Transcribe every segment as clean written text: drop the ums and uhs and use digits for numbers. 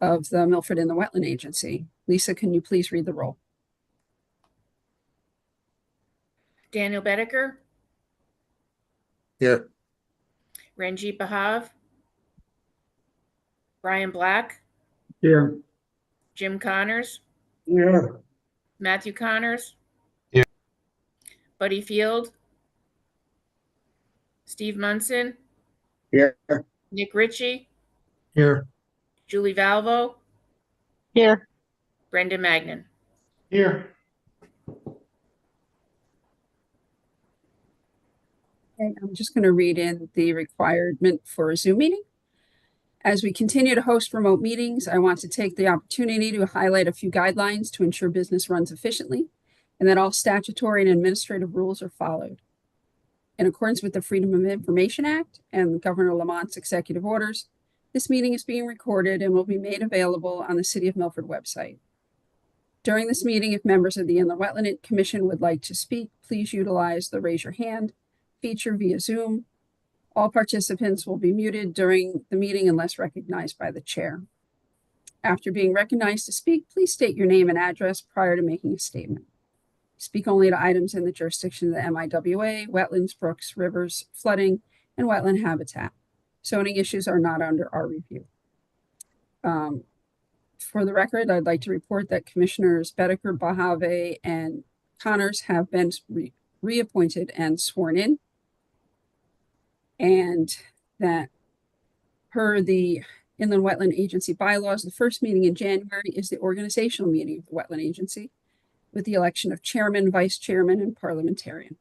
of the Milford and the Wetland Agency. Lisa, can you please read the roll? Daniel Bedecker. Here. Ranjit Bahav. Brian Black. Here. Jim Connors. Here. Matthew Connors. Here. Buddy Field. Steve Munson. Here. Nick Ritchie. Here. Julie Valvo. Here. Brendan Magnan. Here. Okay, I'm just going to read in the requirement for a Zoom meeting. As we continue to host remote meetings, I want to take the opportunity to highlight a few guidelines to ensure business runs efficiently and that all statutory and administrative rules are followed. In accordance with the Freedom of Information Act and Governor Lamont's executive orders, this meeting is being recorded and will be made available on the City of Milford website. During this meeting, if members of the Inland Wetland Commission would like to speak, please utilize the raise your hand feature via Zoom. All participants will be muted during the meeting unless recognized by the chair. After being recognized to speak, please state your name and address prior to making a statement. Speak only to items in the jurisdiction of the MIWA, wetlands, brooks, rivers, flooding, and wetland habitat. Zoning issues are not under our review. For the record, I'd like to report that Commissioners Bedecker, Bahave, and Connors have been reappointed and sworn in, and that per the Inland Wetland Agency bylaws, the first meeting in January is the organizational meeting of the Wetland Agency with the election of chairman, vice chairman, and parliamentarian.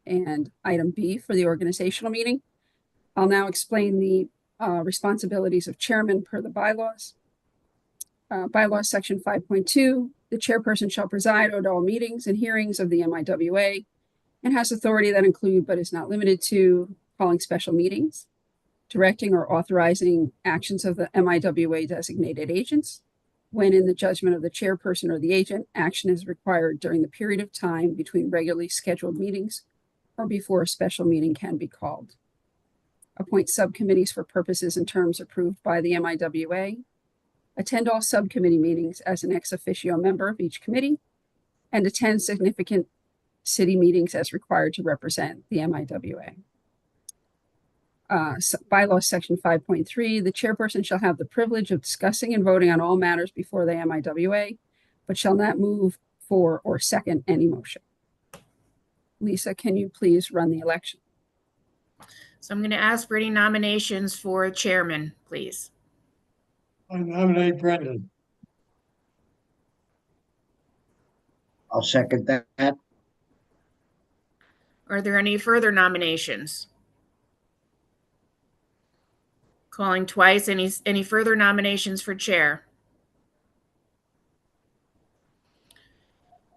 And item B for the organizational meeting, I'll now explain the responsibilities of chairman per the bylaws. Bylaws section 5.2, the chairperson shall preside over all meetings and hearings of the MIWA and has authority that include but is not limited to calling special meetings, directing or authorizing actions of the MIWA designated agents. When in the judgment of the chairperson or the agent, action is required during the period of time between regularly scheduled meetings or before a special meeting can be called. Appoint subcommittees for purposes and terms approved by the MIWA. Attend all subcommittee meetings as an ex officio member of each committee, and attend significant city meetings as required to represent the MIWA. Bylaws section 5.3, the chairperson shall have the privilege of discussing and voting on all matters before the MIWA, but shall not move for or second any motion. Lisa, can you please run the election? So I'm going to ask for any nominations for chairman, please. I nominate Brendan. I'll second that. Are there any further nominations? Calling twice. Any further nominations for chair?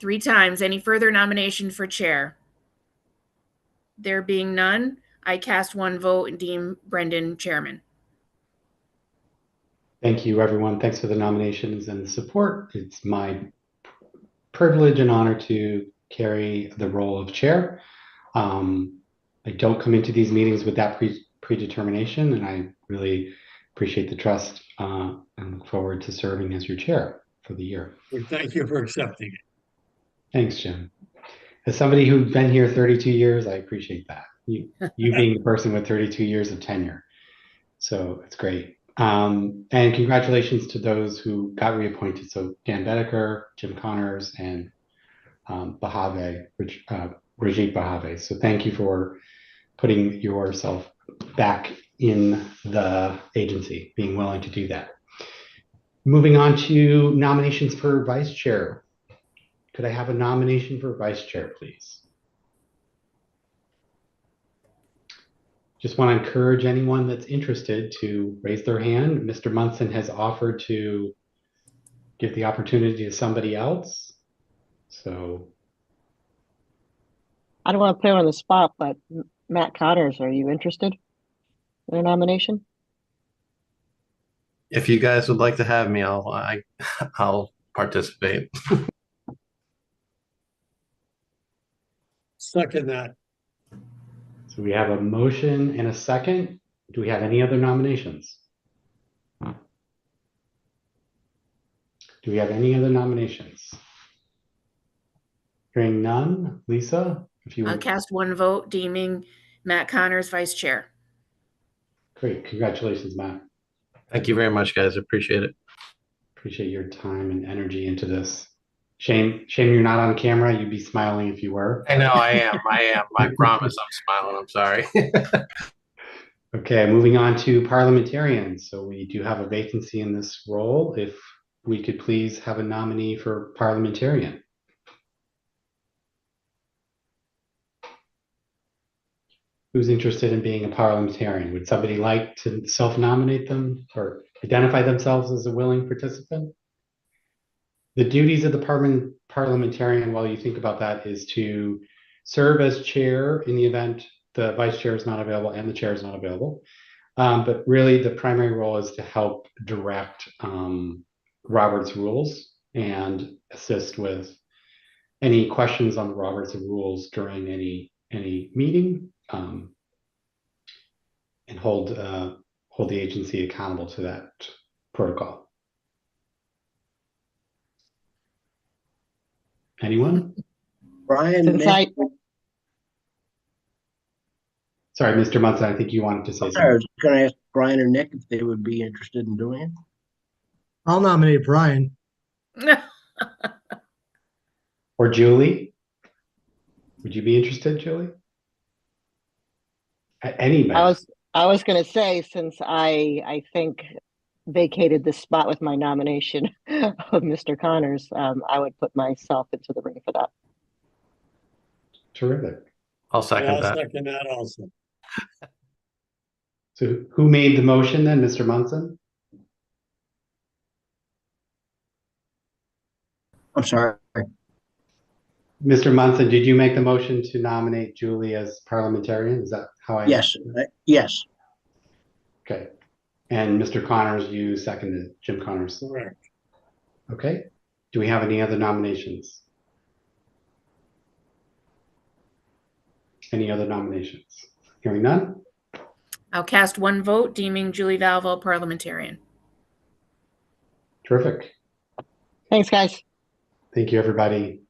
3 times. Any further nomination for chair? There being none, I cast 1 vote and deem Brendan chairman. Thank you, everyone. Thanks for the nominations and the support. It's my privilege and honor to carry the role of chair. I don't come into these meetings with that predetermination, and I really appreciate the trust and look forward to serving as your chair for the year. Well, thank you for accepting it. Thanks, Jim. As somebody who's been here 32 years, I appreciate that. You being the person with 32 years of tenure. So it's great. And congratulations to those who got reappointed. So Dan Bedecker, Jim Connors, and Bahave, Rajit Bahave. So thank you for putting yourself back in the agency, being willing to do that. Moving on to nominations for vice chair. Could I have a nomination for vice chair, please? Just want to encourage anyone that's interested to raise their hand. Mr. Munson has offered to give the opportunity to somebody else. So I don't want to put him on the spot, but Matt Connors, are you interested in a nomination? If you guys would like to have me, I'll participate. Second that. we have a motion and a second. Do we have any other nominations? Do we have any other nominations? Hearing none, Lisa, if you I'll would. cast one vote deeming Matt Connors vice chair. Great, congratulations, Matt. Thank you very much, guys. Appreciate it. Appreciate your time and energy into this. Shame you're not on camera. You'd be smiling if you were. I know I am. I promise I'm smiling. I'm sorry. Okay, moving on to parliamentarians. So we do have a vacancy in this role. If we could please have a nominee for parliamentarian. Who's interested in being a parliamentarian? Would somebody like to self-nominate them or identify themselves as a willing participant? The duties of the parliamentarian, while you think about that, is to serve as chair in the event the vice chair is not available and the chair is not available. But really the primary role is to help direct Robert's rules and assist with any questions on the Robert's rules during any meeting, and hold the agency accountable to that protocol. Anyone? Brian, Since Nick, Sorry, Mr. Munson, I think you wanted to say I something. was gonna ask Brian or Nick if they would be interested in doing it. I'll nominate Brian. Or Julie? Would you be interested, Julie? Anybody? I was going to say, since I think vacated this spot with my nomination of Mr. Connors, I would put myself into the ring for that. Terrific. I'll second that. Second that also. So who made the motion then, Mr. Munson? I'm sorry. Mr. Munson, did you make the motion to nominate Julie as parliamentarian? Is that how I? Yes, yes. Okay. And Mr. Connors, you seconded Jim Connors. Correct. Okay. Do we have any other nominations? Any other nominations? Hearing none? I'll cast one vote deeming Julie Valvo parliamentarian. Terrific. Thanks, guys. Thank you, everybody.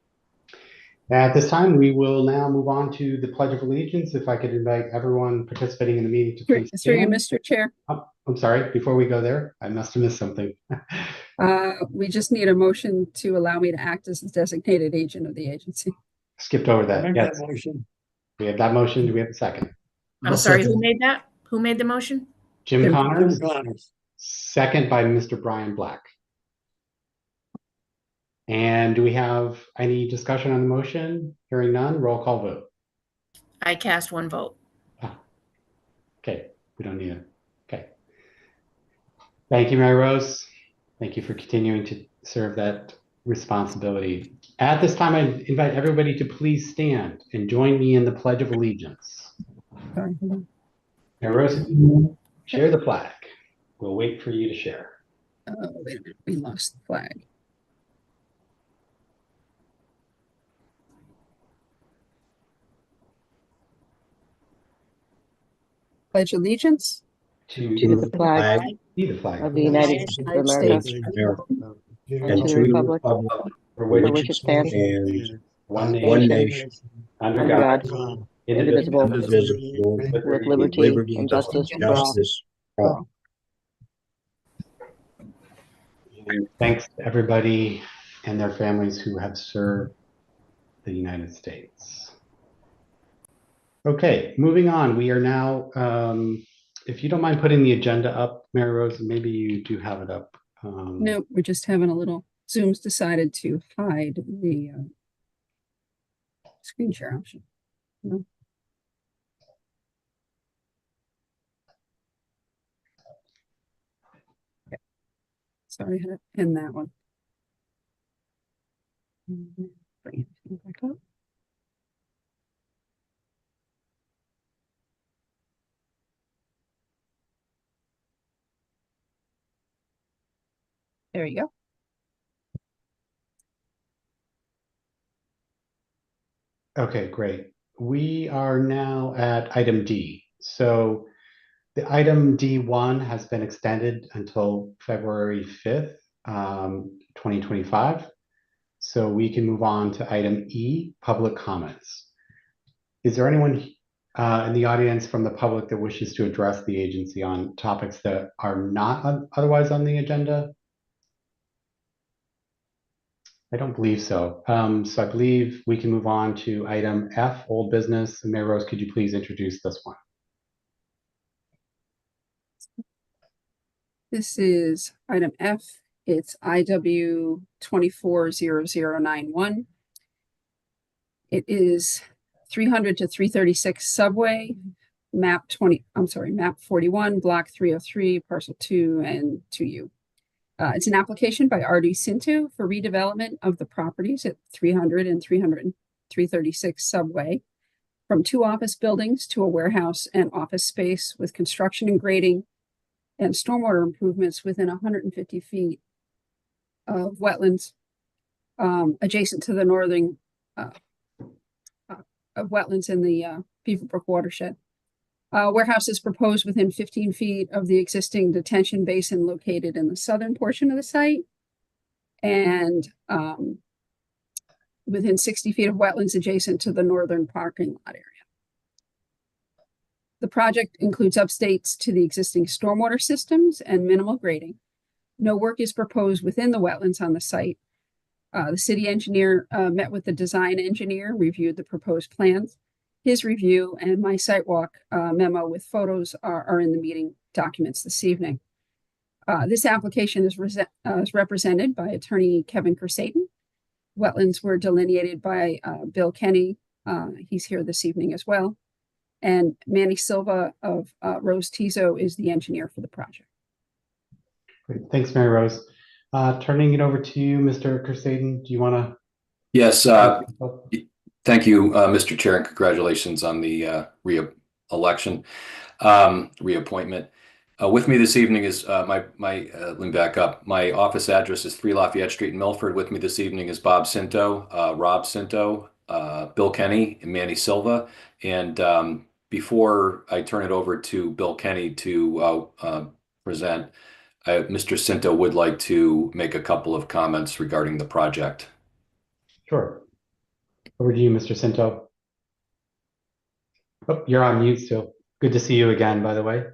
At this time, we will now move on to the Pledge of Allegiance. If I could invite everyone participating in the meeting to please Through you, stand. Mr. Chair. Oh, I'm sorry, before we go there, I must have missed something. We just need a motion to allow me to act as the designated agent of the agency. Skipped over that. Make Yes, that motion. we have that motion. Do we have a second? I'm I'll sorry, second. who made that? Who made the motion? Jim Jim Connors, Jim Connors. second by Mr. Brian Black. And do we have any discussion on the motion? Hearing none, roll call vote. I cast one vote. Okay, we don't need it. Okay. Thank you, Mary Rose. Thank you for continuing to serve that responsibility. At this time, I invite everybody to please stand and join me in the Pledge of Allegiance. Sorry, hold on. Mary Rose, if you share the flag. We'll wait for you to share. Oh, wait a minute. We lost the flag. Pledge allegiance To The flag be the flag of the United States of America and to the republic for for which which it stands, one one nation, under under God, God, indivisible, indivisible, with liberty and justice for all. Thanks to everybody and their families who have served the United States. Okay, moving on. We are now, if you don't mind putting the agenda up, Mary Rose, maybe you do have it up. No, we're just having a little, Zoom's decided to hide the screen share option. No. Okay. Sorry, I had to pin that one. Bring it back up. There you go. Okay, great. We are now at item D. So The item D1 has been extended until February 5th, 2025. So we can move on to item E, public comments. Is there anyone in the audience from the public that wishes to address the agency on topics that are not otherwise on the agenda? I don't believe so. So I believe we can move on to item F, old business. Mary Rose, could you please introduce this one? This is item F. It's IW 240091. It is 300 to 336 subway, map 41, block 303, parcel 2 and 2U. It's an application by RD Cinto for redevelopment of the properties at 300 and 336 subway from 2 office buildings to a warehouse and office space with construction and grading and stormwater improvements within 150 feet of wetlands adjacent to the northern of wetlands in the Beaverbrook watershed. Warehouse is proposed within 15 feet of the existing detention basin located in the southern portion of the site and within 60 feet of wetlands adjacent to the northern parking lot area. The project includes updates to the existing stormwater systems and minimal grading. No work is proposed within the wetlands on the site. The city engineer met with the design engineer, reviewed the proposed plans. His review and my sidewalk memo with photos are in the meeting documents this evening. This application is represented by attorney Kevin Kersaden. Wetlands were delineated by Bill Kenny. He's here this evening as well. And Manny Silva of Rose Tizo is the engineer for the project. Great. Thanks, Mary Rose. Turning it over to you, Mr. Kersaden. Do you want to? Yes. Thank you, Mr. Chair, and congratulations on the reappointment. With me this evening is let me back up. My office address is 3 Lafayette Street in Milford. With me this evening is Bob Cinto, Rob Cinto, Bill Kenny, and Manny Silva. And before I turn it over to Bill Kenny to present, Mr. Cinto would like to make a couple of comments regarding the project. Sure. Over to you, Mr. Cinto. Oh, you're on mute still. Good to see you again, by the way.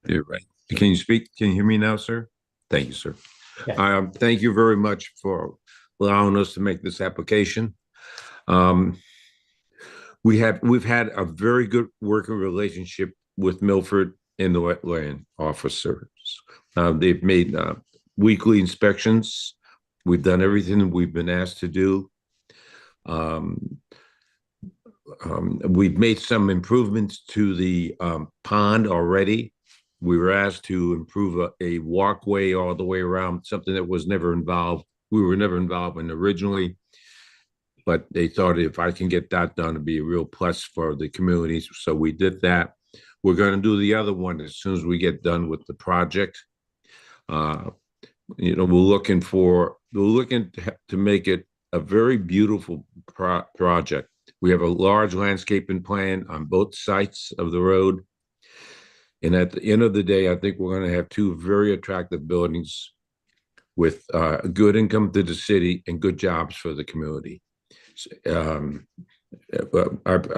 You're right. Can you speak? Can you hear me now, sir? Thank you, sir. Yes. Thank you very much for allowing us to make this application. We've had a very good working relationship with Milford and the wetland officers. They've made weekly inspections. We've done everything we've been asked to do. We've made some improvements to the pond already. We were asked to improve a walkway all the way around, something that was never involved. We were never involved in originally, but they thought if I can get that done, it'd be a real plus for the communities. So we did that. We're going to do the other one as soon as we get done with the project. We're looking to make it a very beautiful project. We have a large landscaping plan on both sides of the road. And at the end of the day, I think we're going to have 2 very attractive buildings with good income to the city and good jobs for the community. I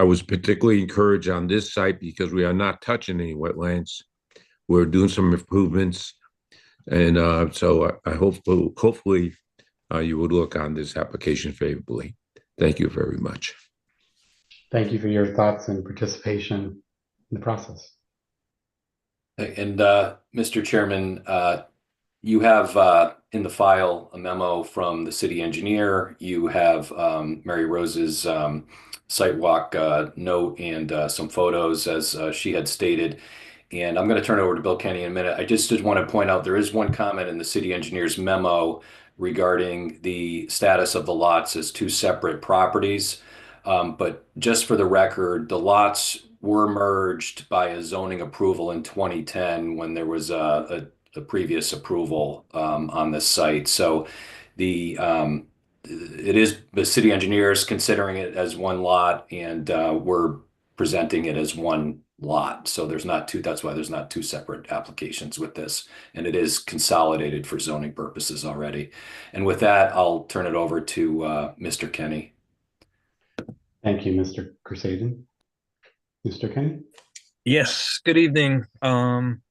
was particularly encouraged on this site because we are not touching any wetlands. We're doing some improvements. And so I hopefully you would look on this application favorably. Thank you very much. Thank you for your thoughts and participation in the process. And Mr. Chairman, you have in the file a memo from the city engineer. You have Mary Rose's sidewalk note and some photos as she had stated. And I'm going to turn it over to Bill Kenny in a minute. I just want to point out there is one comment in the city engineer's memo regarding the status of the lots as 2 separate properties. But just for the record, the lots were merged by a zoning approval in 2010 when there was a previous approval on this site. So the it is the city engineers considering it as one lot, and we're presenting it as one lot. So there's not two, that's why there's not two separate applications with this. And it is consolidated for zoning purposes already. And with that, I'll turn it over to Mr. Kenny. Thank you, Mr. Crusaden. Mr. Kenny? Yes, good evening. I'm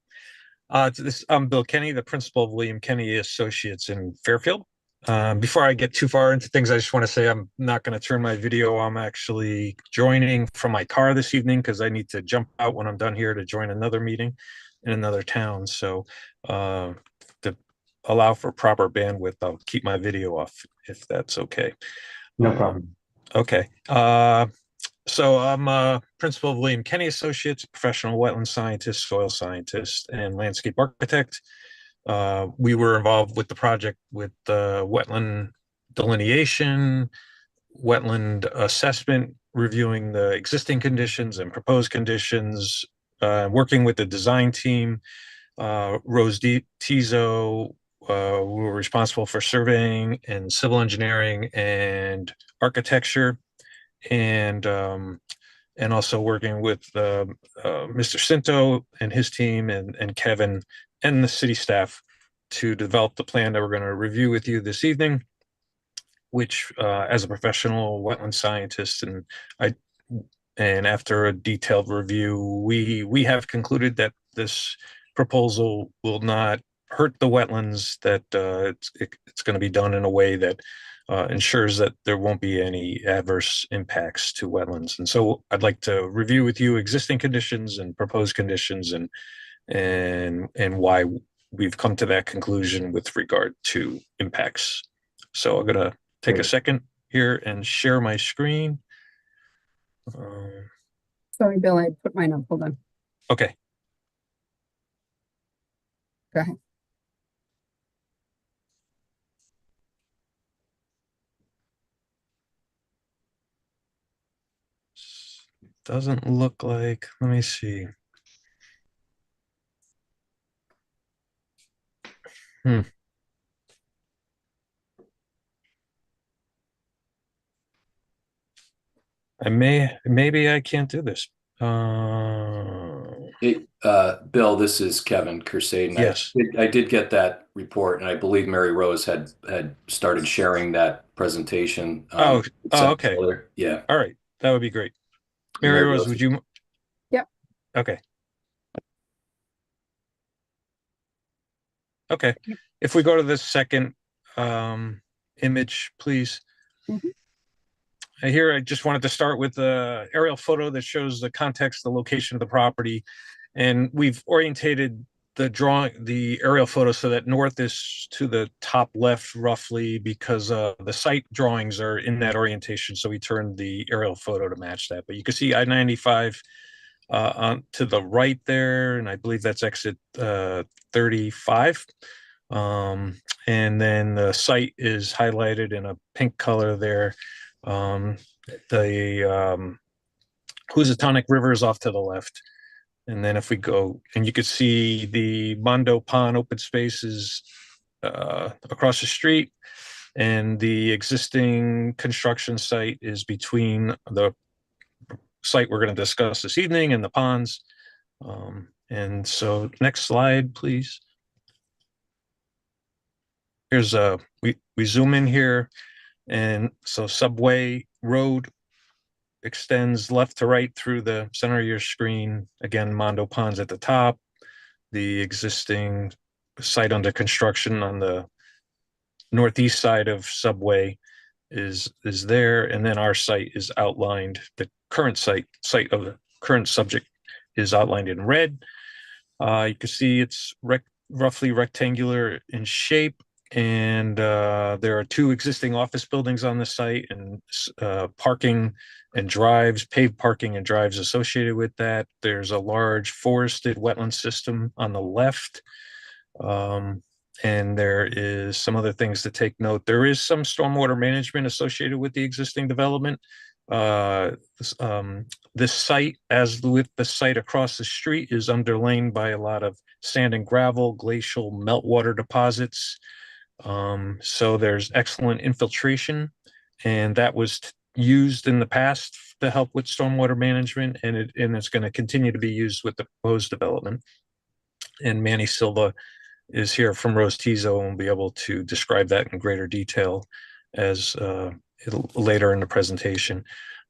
Bill Kenny, the principal of William Kenny Associates in Fairfield. Before I get too far into things, I just want to say I'm not going to turn my video. I'm actually joining from my car this evening because I need to jump out when I'm done here to join another meeting in another town. So to allow for proper bandwidth, I'll keep my video off if that's okay. No problem. Okay. So I'm a principal of William Kenny Associates, professional wetland scientist, soil scientist, and landscape architect. We were involved with the project with wetland delineation, wetland assessment, reviewing the existing conditions and proposed conditions, working with the design team. Rose Tizo, we were responsible for surveying and civil engineering and architecture. And also working with Mr. Cinto and his team and Kevin and the city staff to develop the plan that we're going to review with you this evening, which as a professional wetland scientist and after a detailed review, we have concluded that this proposal will not hurt the wetlands, that it's going to be done in a way that ensures that there won't be any adverse impacts to wetlands. And so I'd like to review with you existing conditions and proposed conditions and why we've come to that conclusion with regard to impacts. So I'm going to take a second here and share my screen. Sorry, Bill, I put mine up. Hold on. Okay. Go ahead. Doesn't look like, let me see. Maybe I can't do this. Bill, this is Kevin Crusaden. Yes. I did get that report, and I believe Mary Rose had started sharing that presentation. Okay. Earlier. Yeah. All right. That would be great. Mary Rose, would you? Yep. Okay. Okay. If we go to the second image, please. Mm-hmm. Here, I just wanted to start with the aerial photo that shows the context, the location of the property. And we've orientated the aerial photo so that north is to the top left roughly, because the site drawings are in that orientation. So we turned the aerial photo to match that. But you can see I-95 on to the right there, and I believe that's exit 35. And then the site is highlighted in a pink color there. The Housatonic River is off to the left. And then if we go, and you could see the Mondo Pond open spaces across the street, and the existing construction site is between the site we're going to discuss this evening and the ponds. And so next slide, please. Here's we zoom in here, and so Subway Road extends left to right through the center of your screen. Again, Mondo Ponds at the top. The existing site under construction on the northeast side of Subway is there, and then our site is outlined. The current site of the current subject is outlined in red. You can see it's roughly rectangular in shape, and there are two existing office buildings on the site, and parking and drives, paved parking and drives associated with that. There's a large forested wetland system on the left. And there is some other things to take note. There is some stormwater management associated with the existing development. This site, as with the site across the street, is underlain by a lot of sand and gravel, glacial meltwater deposits. So there's excellent infiltration, and that was used in the past to help with stormwater management, and it's going to continue to be used with the proposed development. And Manny Silva is here from Rose Tizo and will be able to describe that in greater detail as later in the presentation.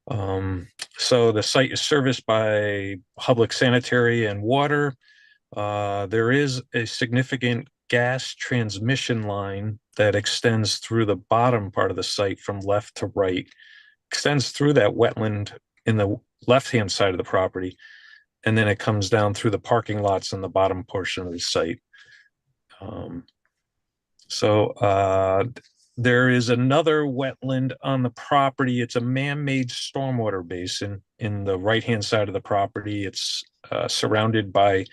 So the site is serviced by public sanitary and water. There is a significant gas transmission line that extends through the bottom part of the site from left to right, extends through that wetland in the left-hand side of the property, and then it comes down through the parking lots in the bottom portion of the site. There is another wetland on the property. It's a man-made stormwater basin in the right-hand side of the property. It's surrounded by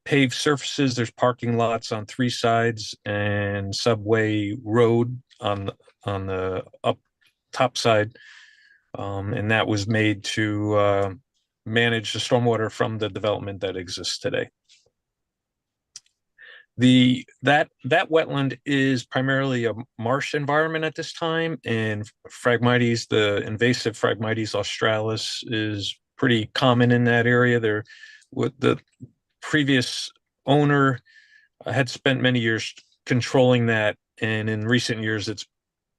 paved surfaces. There's parking lots on 3 sides and subway road on the up top side. And that was made to manage the stormwater from the development that exists today. That wetland is primarily a marsh environment at this time, and Phragmites, the invasive Phragmites australis, is pretty common in that area. The previous owner had spent many years controlling that, and in recent years,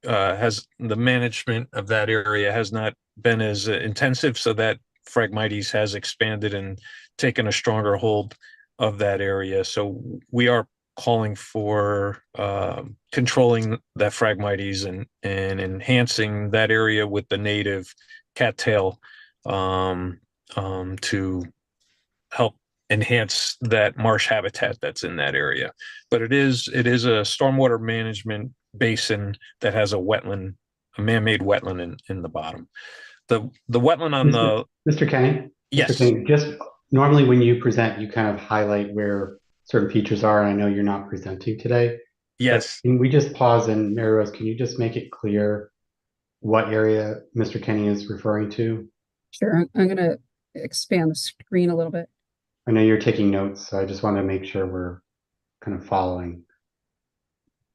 the management of that area has not been as intensive, so that Phragmites has expanded and taken a stronger hold of that area. So we are calling for controlling that Phragmites and enhancing that area with the native cattail to help enhance that marsh habitat that's in that area. But it is a stormwater management basin that has a man-made wetland in the bottom. The wetland on Mr. Kenny? Yes. Mr. Kenny, just normally when you present, you kind of highlight where certain features are. And I know you're not presenting today. Yes. Can we just pause, and Mary Rose, can you just make it clear what area Mr. Kenny is referring to? Sure, I'm going to expand the screen a little bit. I know you're taking notes, so I just want to make sure we're kind of following.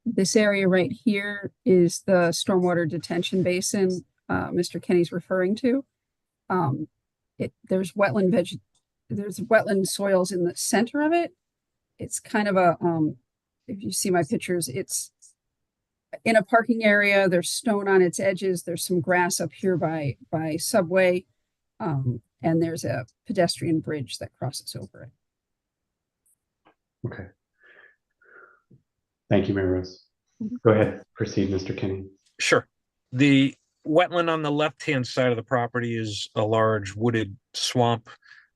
This area right here is the stormwater detention basin Mr. Kenny's referring to. There's wetland soils in the center of it. It's kind of a, if you see my pictures, it's in a parking area. There's stone on its edges. There's some grass up here by subway. And there's a pedestrian bridge that crosses over it. Okay. Thank you, Mary Rose. Go ahead, proceed, Mr. Kenny. Sure. The wetland on the left-hand side of the property is a large wooded swamp.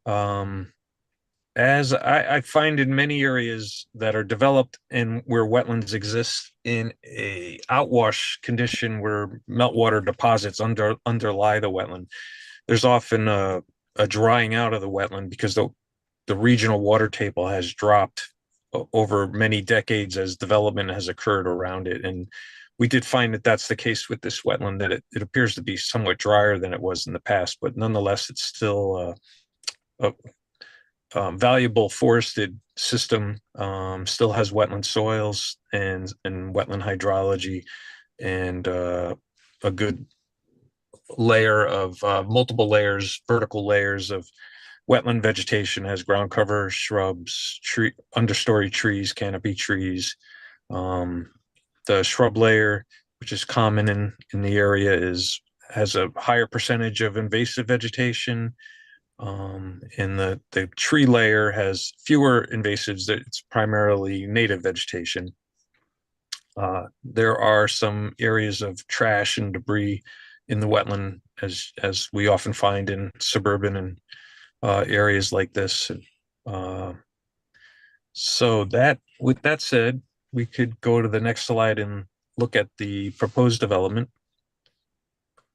As I find in many areas that are developed and where wetlands exist in a outwash condition where meltwater deposits underlie the wetland, there's often a drying out of the wetland because the regional water table has dropped over many decades as development has occurred around it. And we did find that that's the case with this wetland, that it appears to be somewhat drier than it was in the past, but nonetheless, it's still a valuable forested system, still has wetland soils and wetland hydrology, and a good layer of multiple layers, vertical layers of wetland vegetation, has ground cover, shrubs, understory trees, canopy trees. The shrub layer, which is common in the area, has a higher percentage of invasive vegetation. And the tree layer has fewer invasives. It's primarily native vegetation. There are some areas of trash and debris in the wetland, as we often find in suburban and areas like this. So that, with that said, we could go to the next slide and look at the proposed development.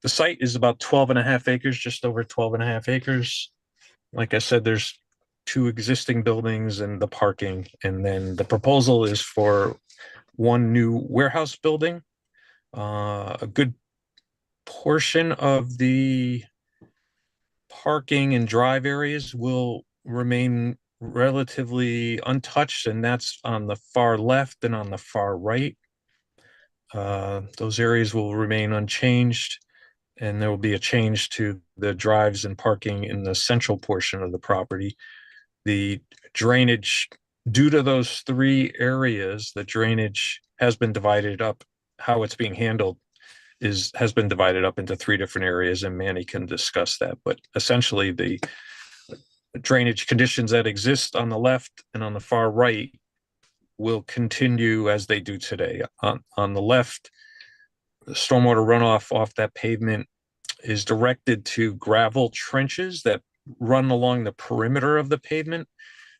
The site is about 12.5 acres, just over 12.5 acres. Like I said, there's 2 existing buildings and the parking, and then the proposal is for 1 new warehouse building. A good portion of the parking and drive areas will remain relatively untouched, and that's on the far left and on the far right Those areas will remain unchanged, and there will be a change to the drives and parking in the central portion of the property. The drainage, due to those three areas, the drainage has been divided up. How it's being handled has been divided up into three different areas, and Manny can discuss that. But essentially, the drainage conditions that exist on the left and on the far right will continue as they do today. On the left, the stormwater runoff off that pavement is directed to gravel trenches that run along the perimeter of the pavement.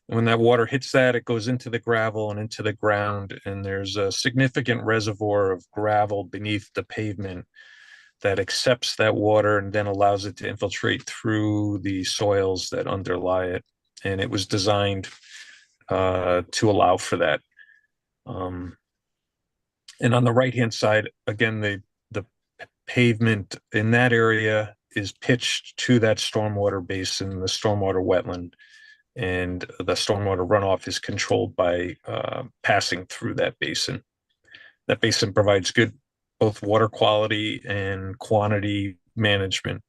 When that water hits that, it goes into the gravel and into the ground, and there's a significant reservoir of gravel beneath the pavement that accepts that water and then allows it to infiltrate through the soils that underlie it. And it was designed to allow for that. And on the right-hand side, again, the pavement in that area is pitched to that stormwater basin, the stormwater wetland, and the stormwater runoff is controlled by passing through that basin. That basin provides good both water quality and quantity management.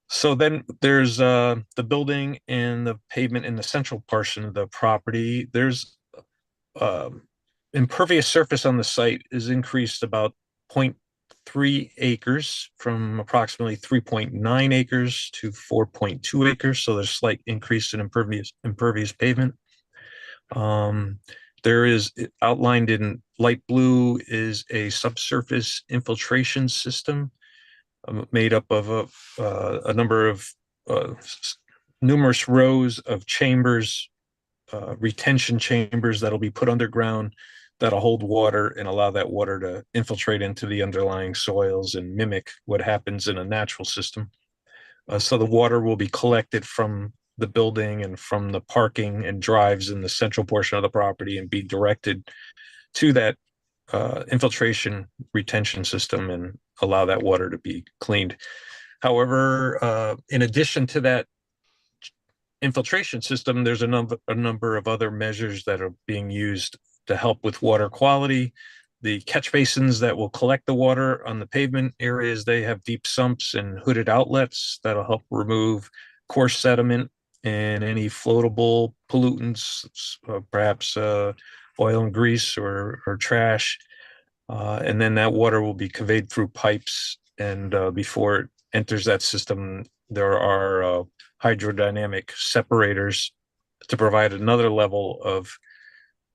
So then there's the building and the pavement in the central portion of the property. There's impervious surface on the site is increased about 0.3 acres from approximately 3.9 acres to 4.2 acres. So there's a slight increase in impervious pavement. There is outlined in light blue is a subsurface infiltration system made up of a number of numerous rows of chambers, retention chambers that'll be put underground that'll hold water and allow that water to infiltrate into the underlying soils and mimic what happens in a natural system. So the water will be collected from the building and from the parking and drives in the central portion of the property and be directed to that infiltration retention system and allow that water to be cleaned. However, in addition to that infiltration system, there's a number of other measures that are being used to help with water quality. The catch basins that will collect the water on the pavement areas, they have deep sumps and hooded outlets that'll help remove coarse sediment and any floatable pollutants, perhaps oil and grease or trash. And then that water will be conveyed through pipes, and before it enters that system, there are hydrodynamic separators to provide another level of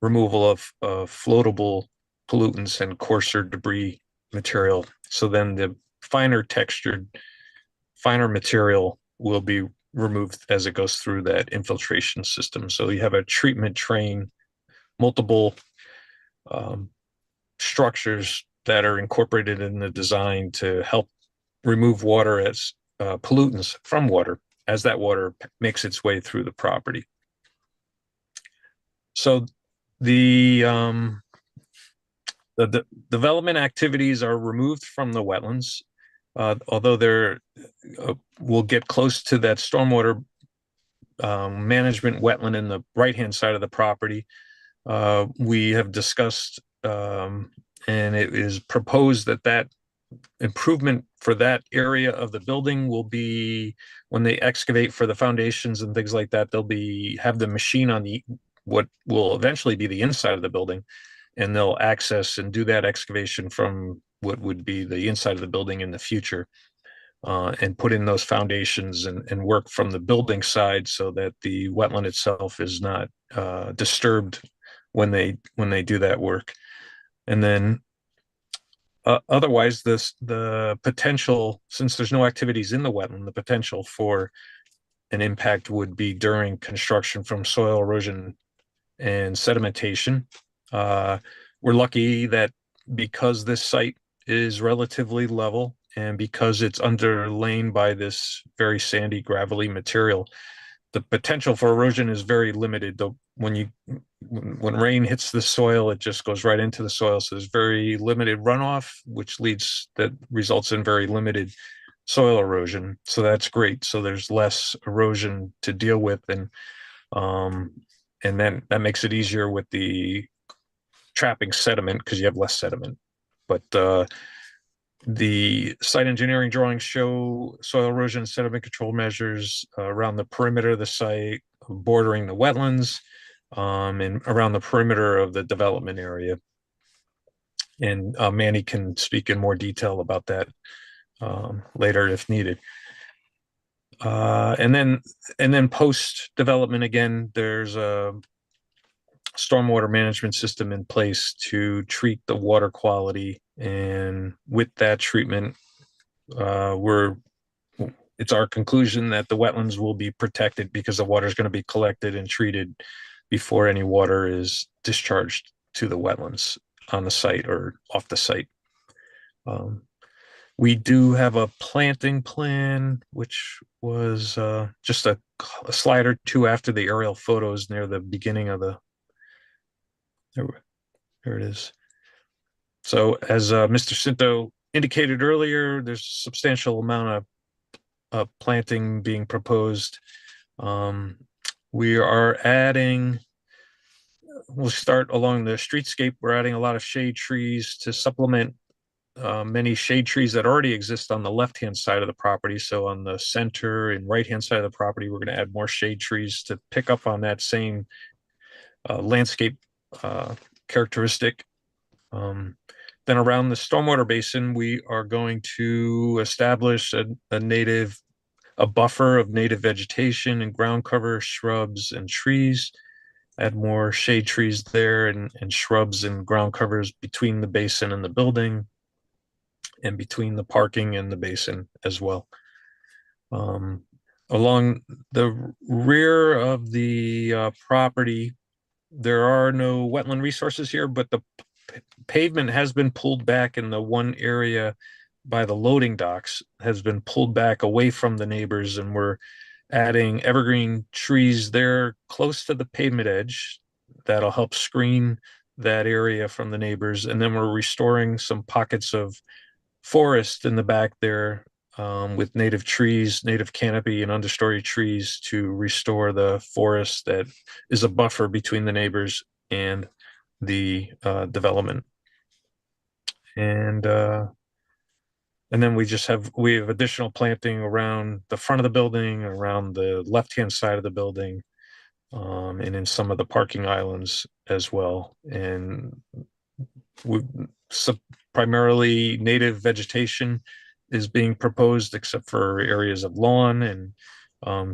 removal of floatable pollutants and coarser debris material. So then the finer textured, finer material will be removed as it goes through that infiltration system. So you have a treatment train, multiple structures that are incorporated in the design to help remove water as pollutants from water as that water makes its way through the property. So the development activities are removed from the wetlands, although they're will get close to that stormwater management wetland in the right-hand side of the property. We have discussed and it is proposed that that improvement for that area of the building will be when they excavate for the foundations and things like that, they'll have the machine on the what will eventually be the inside of the building, and they'll access and do that excavation from what would be the inside of the building in the future, and put in those foundations and work from the building side so that the wetland itself is not disturbed when they do that work. And then otherwise, the potential, since there's no activities in the wetland, the potential for an impact would be during construction from soil erosion and sedimentation. We're lucky that because this site is relatively level and because it's underlain by this very sandy, gravelly material, the potential for erosion is very limited. Though when rain hits the soil, it just goes right into the soil. So there's very limited runoff, which results in very limited soil erosion. So that's great. So there's less erosion to deal with, and then that makes it easier with the trapping sediment because you have less sediment. But the site engineering drawings show soil erosion and sediment control measures around the perimeter of the site, bordering the wetlands, and around the perimeter of the development area. And Manny can speak in more detail about that later if needed. And then post development, again, there's a stormwater management system in place to treat the water quality, and with that treatment, it's our conclusion that the wetlands will be protected because the water is going to be collected and treated before any water is discharged to the wetlands on the site or off the site. We do have a planting plan, which was just a slide or two after the aerial photos near the beginning of the, there it is. So as Mr. Cinto indicated earlier, there's a substantial amount of planting being proposed. We are adding, we'll start along the streetscape. We're adding a lot of shade trees to supplement many shade trees that already exist on the left-hand side of the property. So on the center and right-hand side of the property, we're going to add more shade trees to pick up on that same landscape characteristic. Then around the stormwater basin, we are going to establish a buffer of native vegetation and ground cover, shrubs and trees. Add more shade trees there and shrubs and ground covers between the basin and the building, and between the parking and the basin as well. Along the rear of the property, there are no wetland resources here, but the pavement has been pulled back in the one area by the loading docks, has been pulled back away from the neighbors, and we're adding evergreen trees there close to the pavement edge that'll help screen that area from the neighbors. And then we're restoring some pockets of forest in the back there with native trees, native canopy and understory trees to restore the forest that is a buffer between the neighbors and the development. And then we have additional planting around the front of the building, around the left-hand side of the building, and in some of the parking islands as well. And primarily native vegetation is being proposed, except for areas of lawn and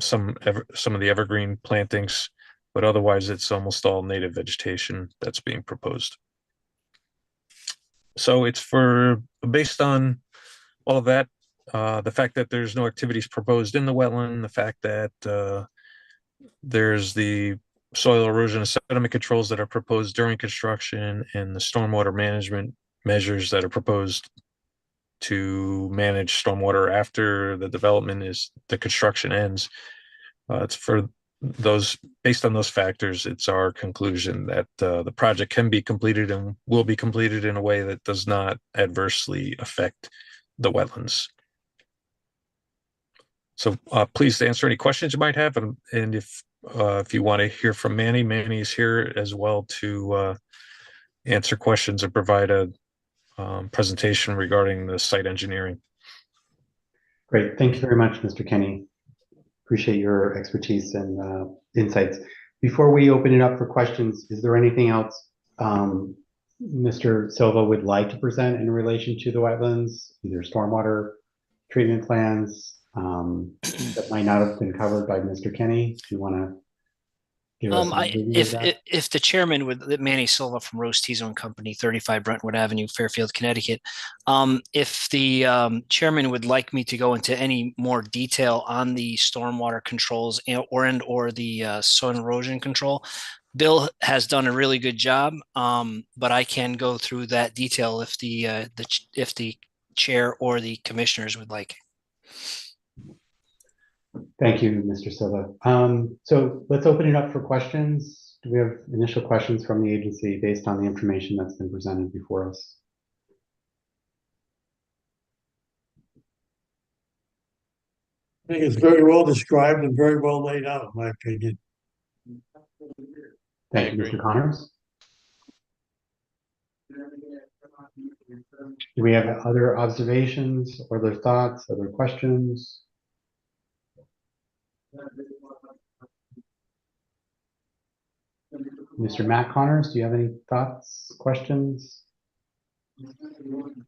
some of the evergreen plantings, but otherwise it's almost all native vegetation that's being proposed. So it's based on all of that, the fact that there's no activities proposed in the wetland, the fact that there's the soil erosion and sediment controls that are proposed during construction, and the stormwater management measures that are proposed to manage stormwater after the construction ends. It's for those, based on those factors, it's our conclusion that the project can be completed and will be completed in a way that does not adversely affect the wetlands. So please answer any questions you might have, and if you want to hear from Manny, Manny's here as well to answer questions and provide a presentation regarding the site engineering. Great. Thank you very much, Mr. Kenny. Appreciate your expertise and insights. Before we open it up for questions, is there anything else Mr. Silva would like to present in relation to the wetlands, either stormwater treatment plans that might not have been covered by Mr. Kenny? Do you want to give us if the chairman would, Manny Silva from Rose Tizo and Company, 35 Brentwood Avenue, Fairfield, Connecticut. If the chairman would like me to go into any more detail on the stormwater controls or the soil erosion control, Bill has done a really good job, but I can go through that detail if the chair or the commissioners would like. Thank you, Mr. Silva. So let's open it up for questions. Do we have initial questions from the agency based on the information that's been presented before us? I think it's very well described and very well laid out, in my opinion. Thank you, Mr. Connors. Do we have other observations, or other thoughts, other questions? Mr. Matt Connors, do you have any thoughts, questions?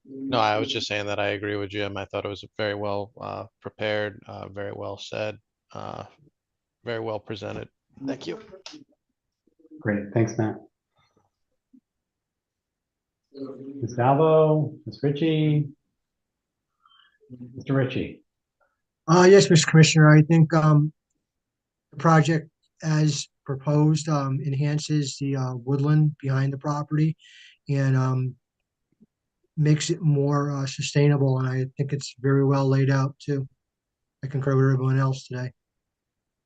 No, I was just saying that I agree with Jim. I thought it was very well prepared, very well said, very well presented. Thank you. Great, thanks, Matt. Ms. Valvo, Ms. Ritchie, Mr. Ritchie. Yes, Mr. Commissioner, I think the project as proposed enhances the woodland behind the property and makes it more sustainable, and I think it's very well laid out too. I concur with everyone else today.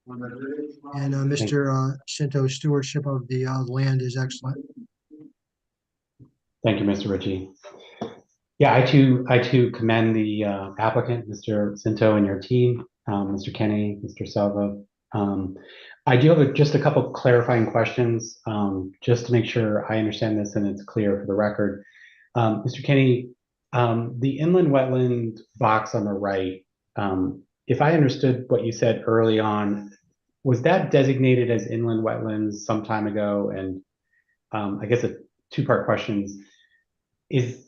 And Mr. Shinto's stewardship of the land is excellent. Thank you, Mr. Ritchie. Yeah, I too commend the applicant, Mr. Sinto, and your team, Mr. Kenny, Mr. Salvo. I do have just a couple clarifying questions, just to make sure I understand this and it's clear for the record. Mr. Kenny, the inland wetland box on the right, if I understood what you said early on, was that designated as inland wetlands some time ago? And I guess a two-part questions is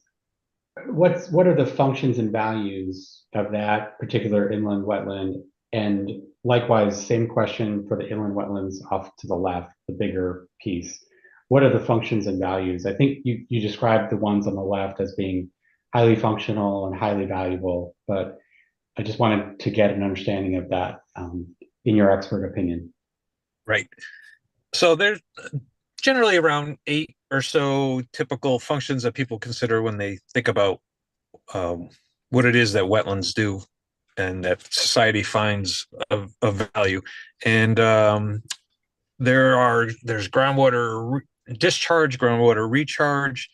what are the functions and values of that particular inland wetland? And likewise, same question for the inland wetlands off to the left, the bigger piece. What are the functions and values? I think you described the ones on the left as being highly functional and highly valuable, but I just wanted to get an understanding of that in your expert opinion. Right. So there's generally around 8 or so typical functions that people consider when they think about what it is that wetlands do and that society finds of value. And there's groundwater discharge, groundwater recharge,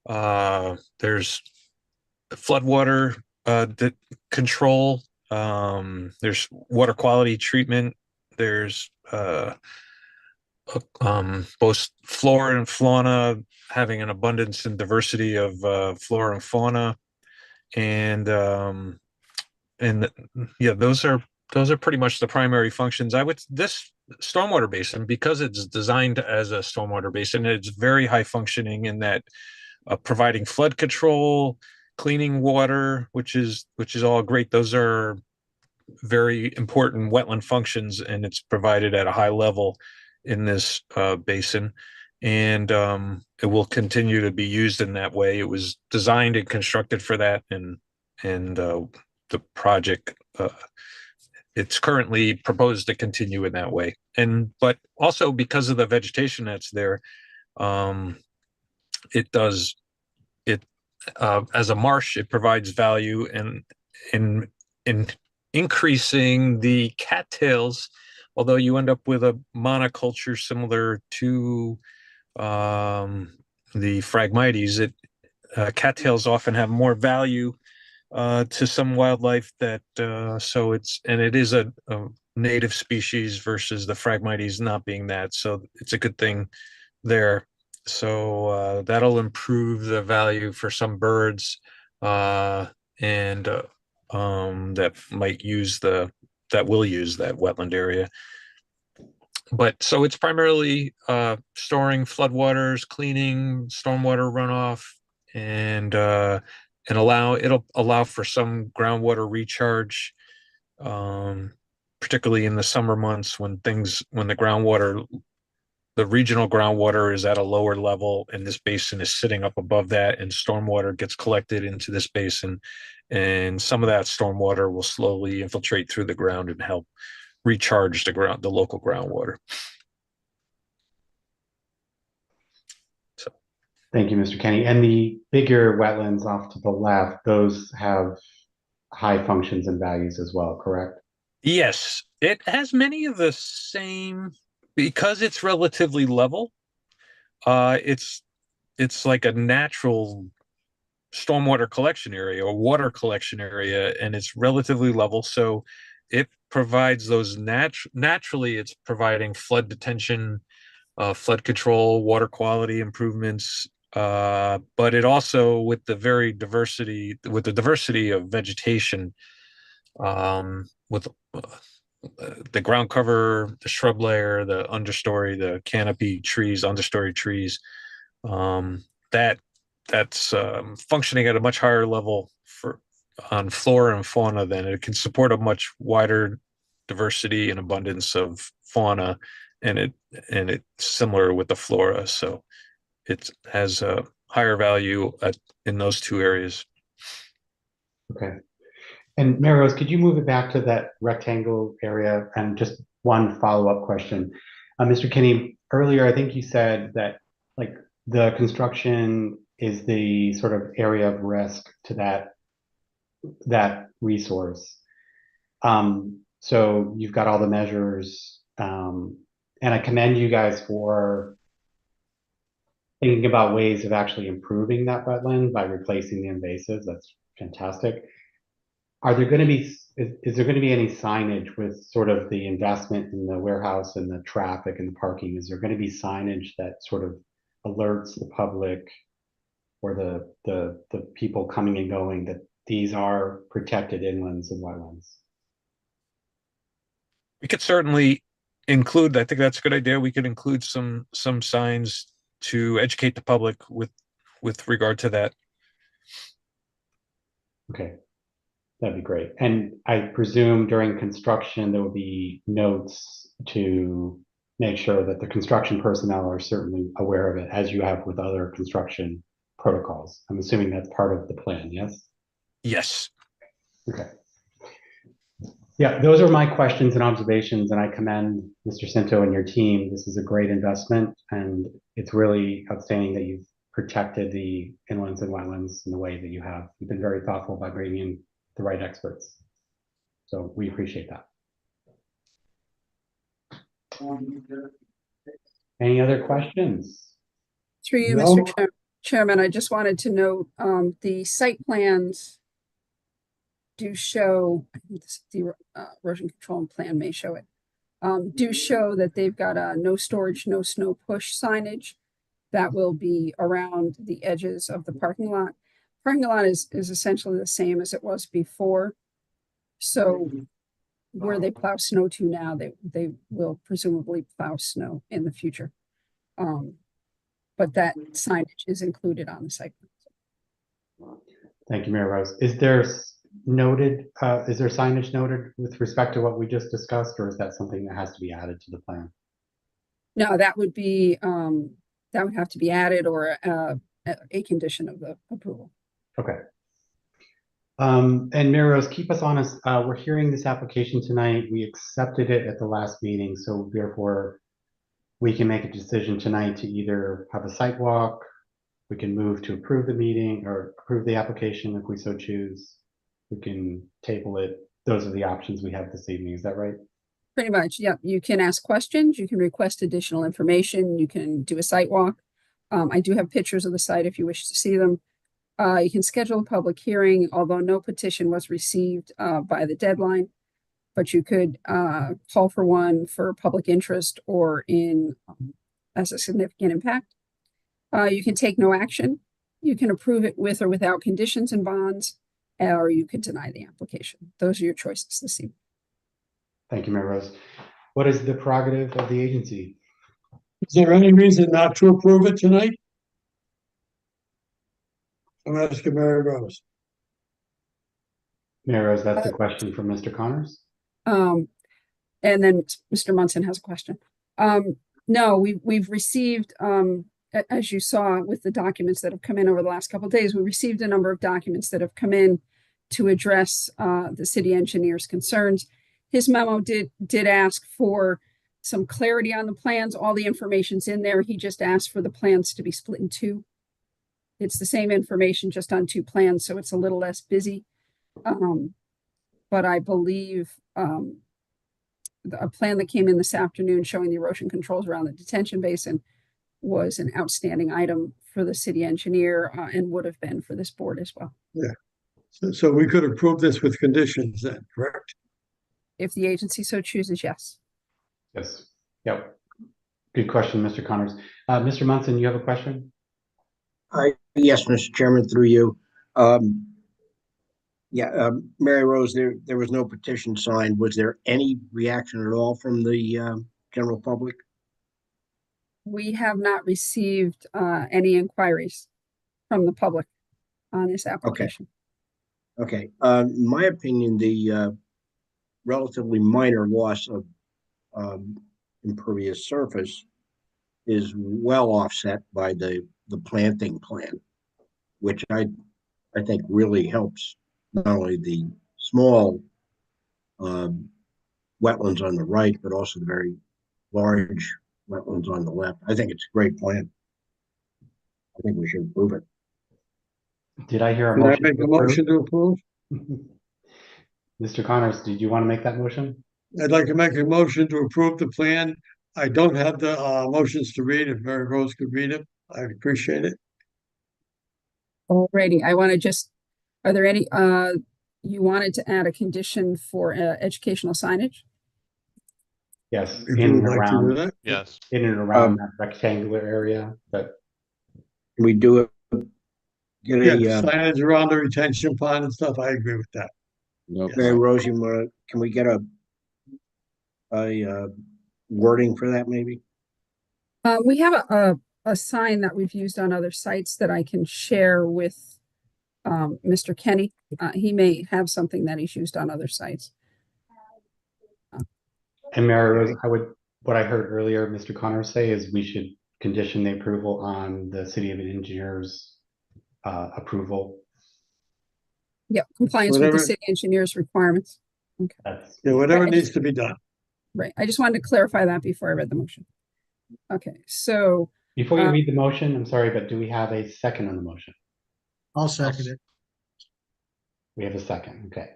there's floodwater control, there's water quality treatment, there's both flora and fauna, having an abundance and diversity of flora and fauna, and yeah, those are pretty much the primary functions. This stormwater basin, because it's designed as a stormwater basin, it's very high functioning in that providing flood control, cleaning water, which is all great. Those are very important wetland functions, and it's provided at a high level in this basin, and it will continue to be used in that way. It was designed and constructed for that, and the project it's currently proposed to continue in that way. But also because of the vegetation that's there, it as a marsh, it provides value in increasing the cattails. Although you end up with a monoculture similar to the Phragmites, cattails often have more value to some wildlife that it is a native species versus the Phragmites not being that. So it's a good thing there. So that'll improve the value for some birds that will use that wetland area. But so it's primarily storing floodwaters, cleaning stormwater runoff, and it'll allow for some groundwater recharge, particularly in the summer months when the regional groundwater is at a lower level and this basin is sitting up above that, and stormwater gets collected into this basin, and some of that stormwater will slowly infiltrate through the ground and help recharge the local groundwater. So, thank you, Mr. Kenny. And the bigger wetlands off to the left, those have high functions and values as well, correct? Yes, it has many of the same, because it's relatively level. It's like a natural stormwater collection area or water collection area, and it's relatively level. So it provides those naturally, it's providing flood detention, flood control, water quality improvements, but it also, with the diversity of vegetation, with the ground cover, the shrub layer, the understory, the canopy trees, understory trees, that's functioning at a much higher level on flora and fauna. Than it can support a much wider diversity and abundance of fauna, and it's similar with the flora. So it has a higher value in those two areas. Okay. And Mary Rose, could you move it back to that rectangle area? And just one follow-up question. Mr. Kinney, earlier, I think you said that like the construction is the sort of area of risk to that resource. So you've got all the measures, and I commend you guys for thinking about ways of actually improving that wetland by replacing the invasives. That's fantastic. Are there going to be, is there going to be any signage with sort of the investment in the warehouse and the traffic and the parking? Is there going to be signage that sort of alerts the public or the people coming and going that these are protected inlands and wetlands? We could certainly include, I think that's a good idea. We could include some signs to educate the public with regard to that. Okay, that'd be great. And I presume during construction, there will be notes to make sure that the construction personnel are certainly aware of it, as you have with other construction protocols. I'm assuming that's part of the plan, yes? Yes. Okay. Yeah, those are my questions and observations, and I commend Mr. Cinto and your team. This is a great investment, and it's really outstanding that you've protected the inlands and wetlands in the way that you have. You've been very thoughtful by bringing in the right experts. So we appreciate that. Any other questions? Through you, No. Mr. Chairman, I just wanted to note the site plans do show, I think the erosion control plan may show it, do show that they've got a no storage, no snow push signage that will be around the edges of the parking lot. Parking lot is essentially the same as it was before. So where they plow snow to now, they will presumably plow snow in the future. But that signage is included on the site. Thank you, Mayor Rose. Is there signage noted with respect to what we just discussed, or is that something that has to be added to the plan? No, that would be that would have to be added or a condition of the approval. Okay. And Mayor Rose, keep us honest. We're hearing this application tonight. We accepted it at the last meeting, so therefore we can make a decision tonight to either have a site walk, we can move to approve the meeting or approve the application if we so choose. We can table it. Those are the options we have this evening. Is that right? Pretty much, yeah. You can ask questions, you can request additional information, you can do a site walk. I do have pictures of the site if you wish to see them. You can schedule a public hearing, although no petition was received by the deadline, but you could call for one for public interest or in as a significant impact. You can take no action. You can approve it with or without conditions and bonds, or you could deny the application. Those are your choices this evening. Thank you, Mayor Rose. What is the prerogative of the agency? Is there any reason not to approve it tonight? I'm asking Mary Rose. Mayor Rose, that's the question from Mr. Connors. And then Mr. Munson has a question. No, we've received, as you saw with the documents that have come in over the last couple of days, we received a number of documents that have come in to address the city engineer's concerns. His memo did ask for some clarity on the plans. All the information's in there. He just asked for the plans to be split in two. It's the same information, just on two plans, so it's a little less busy. But I believe a plan that came in this afternoon showing the erosion controls around the detention basin was an outstanding item for the city engineer and would have been for this board as well. Yeah. So we could approve this with conditions then, correct? If the agency so chooses, yes. Yes. Yep. Good question, Mr. Connors. Mr. Munson, you have a question? Yes, Mr. Chairman, through you. Mary Rose, there was no petition signed. Was there any reaction at all from the general public? We have not received any inquiries from the public on this application. Okay. In my opinion, the relatively minor loss of impervious surface is well offset by the planting plan, which I think really helps not only the small wetlands on the right, but also the very large wetlands on the left. I think it's a great plan. I think we should approve it. Did I hear a Can I motion? make a motion to approve? Mr. Connors, did you want to make that motion? I'd like to make a motion to approve the plan. I don't have the motions to read. If Mary Rose could read it, I'd appreciate it. Alrighty, I want to just, are there any, you wanted to add a condition for educational signage? Yes, If in you and would like to do around, that. Yes. in and around that rectangular area, but Can we do it? Get Yeah, a signage around the retention pond and stuff. I agree with that. Mary Yes. Rose, can we get a wording for that maybe? We have a sign that we've used on other sites that I can share with Mr. Kenny. He may have something that he's used on other sites. and Mary Rose, what I heard earlier, Mr. Connors say is we should condition the approval on the city of engineers approval. Yep, compliance with the Whatever. city engineer's requirements. Okay, That's Yeah, whatever Right. needs to be done. right. I just wanted to clarify that before I read the motion. Okay, so before you read the motion, I'm sorry, but do we have a second on the motion? I'll second it. We have a second, okay.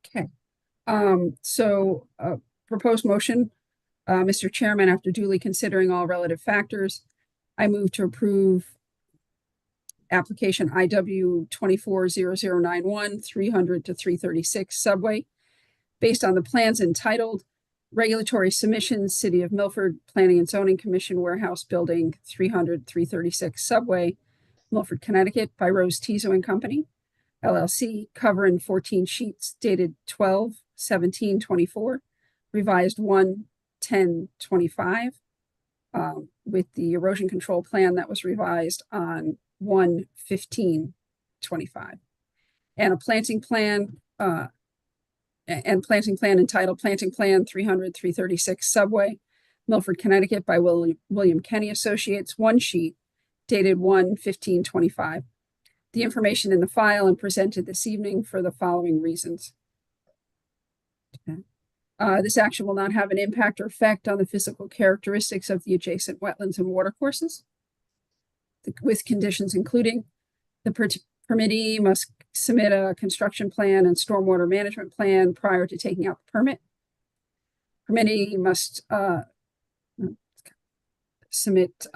okay. Proposed motion, Mr. Chairman, after duly considering all relative factors, I move to approve application IW 240091 300 to 336 subway based on the plans entitled Regulatory Submissions, City of Milford Planning and Zoning Commission Warehouse Building 300 336 subway, Milford, Connecticut by Rose Tizo and Company, LLC, cover in 14 sheets dated 12/17/24, revised 1/10/25, with the erosion control plan that was revised on 1/15/25, and a planting plan entitled Planting Plan 300 336 Subway, Milford, Connecticut by William Kenny Associates, one sheet dated 1/15/25. The information in the file and presented this evening for the following reasons. This action will not have an impact or effect on the physical characteristics of the adjacent wetlands and watercourses, with conditions including the permittee must submit a construction plan and stormwater management plan prior to taking out the permit. Permittee must submit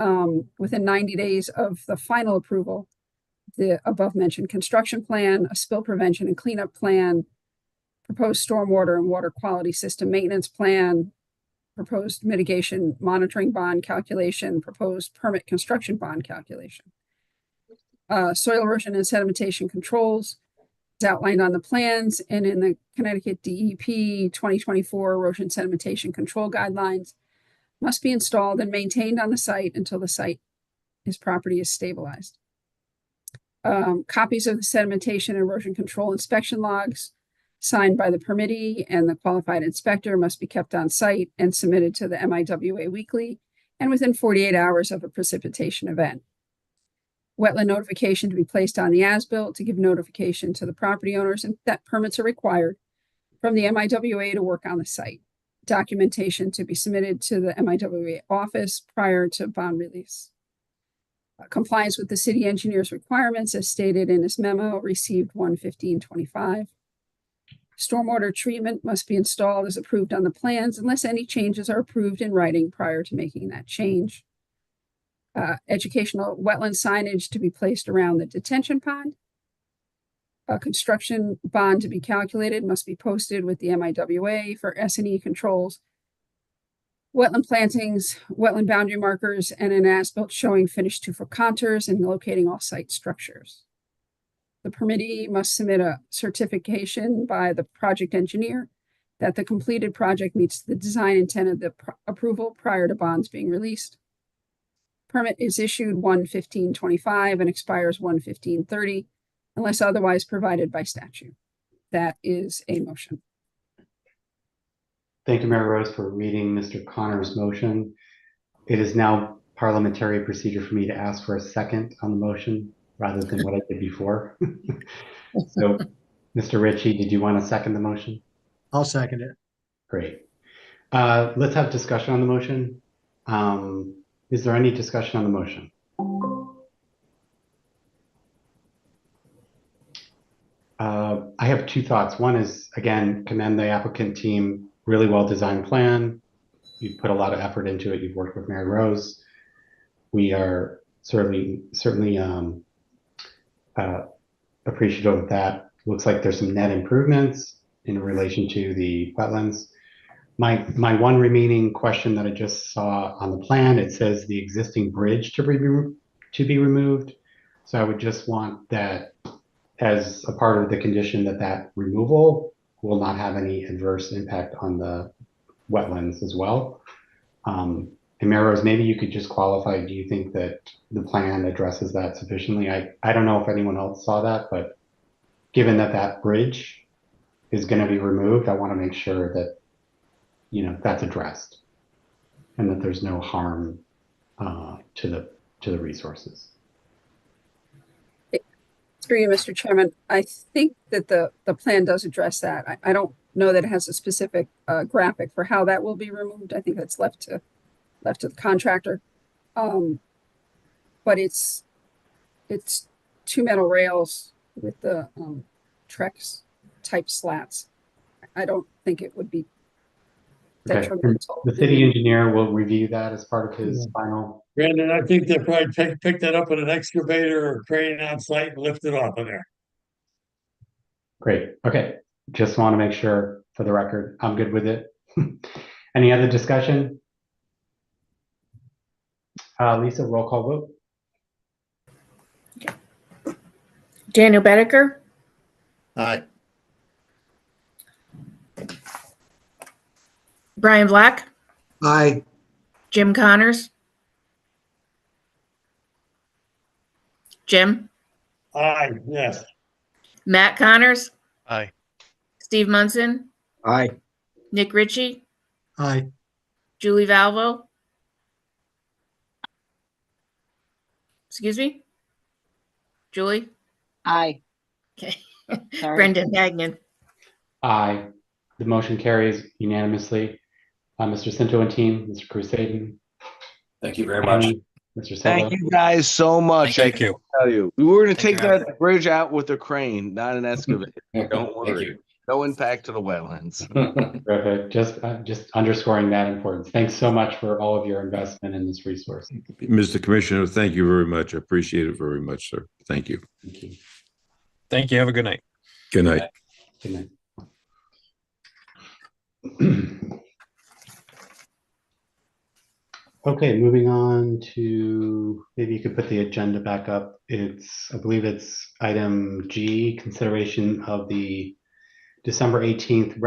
within 90 days of the final approval the above mentioned construction plan, a spill prevention and cleanup plan, proposed stormwater and water quality system maintenance plan, proposed mitigation monitoring bond calculation, proposed permit construction bond calculation. Soil erosion and sedimentation controls is outlined on the plans and in the Connecticut DEP 2024 erosion sedimentation control guidelines must be installed and maintained on the site until his property is stabilized. Copies of the sedimentation and erosion control inspection logs signed by the permittee and the qualified inspector must be kept on site and submitted to the MIWA weekly and within 48 hours of a precipitation event. Wetland notification to be placed on the as-built to give notification to the property owners and that permits are required from the MIWA to work on the site. Documentation to be submitted to the MIWA office prior to bond release. Compliance with the city engineer's requirements as stated in his memo received 1/15/25. Stormwater treatment must be installed as approved on the plans unless any changes are approved in writing prior to making that change. Educational wetland signage to be placed around the detention pond. A construction bond to be calculated must be posted with the MIWA for S&E controls wetland plantings, wetland boundary markers, and an as-built showing finished 2-foot contours and locating off-site structures. The permittee must submit a certification by the project engineer that the completed project meets the design intent of the approval prior to bonds being released. Permit is issued 1/15/25 and expires 1/15/30 unless otherwise provided by statute. That is a motion. Thank you, Mary Rose, for reading Mr. Connor's motion. It is now parliamentary procedure for me to ask for a second on the motion rather than what I did before. So, Mr. Ritchie, did you want to second the motion? I'll second it. Great. Let's have discussion on the motion. Is there any discussion on the motion? I have two thoughts. One is, again, commend the applicant team. Really well designed plan. You've put a lot of effort into it. You've worked with Mary Rose. We are certainly appreciative of that. Looks like there's some net improvements in relation to the wetlands. My one remaining question that I just saw on the plan, it says the existing bridge to be removed. So I would just want that as a part of the condition that removal will not have any adverse impact on the wetlands as well. And Mary Rose, maybe you could just qualify, do you think that the plan addresses that sufficiently? I don't know if anyone else saw that, but given that bridge is going to be removed, I want to make sure that, you know, that's addressed and that there's no harm to the resources. Through you, Mr. Chairman, I think that the plan does address that. I don't know that it has a specific graphic for how that will be removed. I think that's left to the contractor. But it's 2 metal rails with the Trex type slats. I don't think it would be detrimental. The city engineer will review that as part of his final. Brandon, I think they'll probably pick that up with an excavator or crane on site and lift it off of there. Great. Okay. Just want to make sure for the record, I'm good with it. Any other discussion? Lisa, roll call vote. Daniel Bedecker, Aye. Brian Black, Aye. Jim Connors, Jim, Aye, yes. Matt Connors, Aye. Steve Munson, Aye. Nick Ritchie, Aye. Julie Valvo. Excuse me? Julie? Aye. Okay. Sorry. Brendan Magnan. Aye. The motion carries unanimously. Mr. Cinto and team, Mr. Crusaden. Thank you very much. Mr. Silva. Thank you guys so much. Thank I you. can tell you. We were going to Thank take you. that bridge out with a crane, not an excavator. Don't Thank worry. you. No impact to the wetlands. Perfect. Just underscoring that importance. Thanks so much for all of your investment in this resource. Mr. Commissioner, thank you very much. I appreciate it very much, sir. Thank you. Thank you. Thank you. Have a good night. Good night. Good night. Okay, moving on to, maybe you could put the agenda back up. I believe it's item G, consideration of the December 18th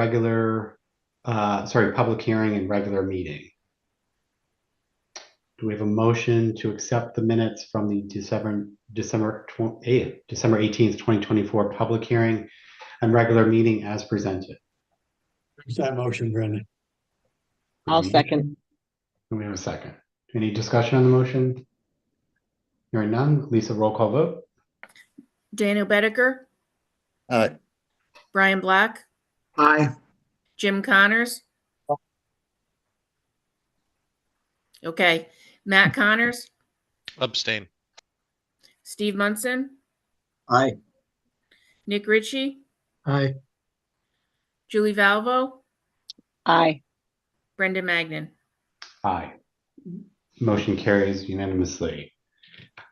public hearing and regular meeting. Do we have a motion to accept the minutes from the December 18th, 2024 public hearing and regular meeting as presented? Where's that motion, Brendan? I'll second. Do we have a second? Any discussion on the motion? Hearing none. Lisa, roll call vote. Daniel Bedecker, Aye. Brian Black, Aye. Jim Connors. Okay. Matt Connors, Abstain. Steve Munson, Aye. Nick Ritchie, Aye. Julie Valvo, Aye. Brendan Magnan. Aye. Motion carries unanimously.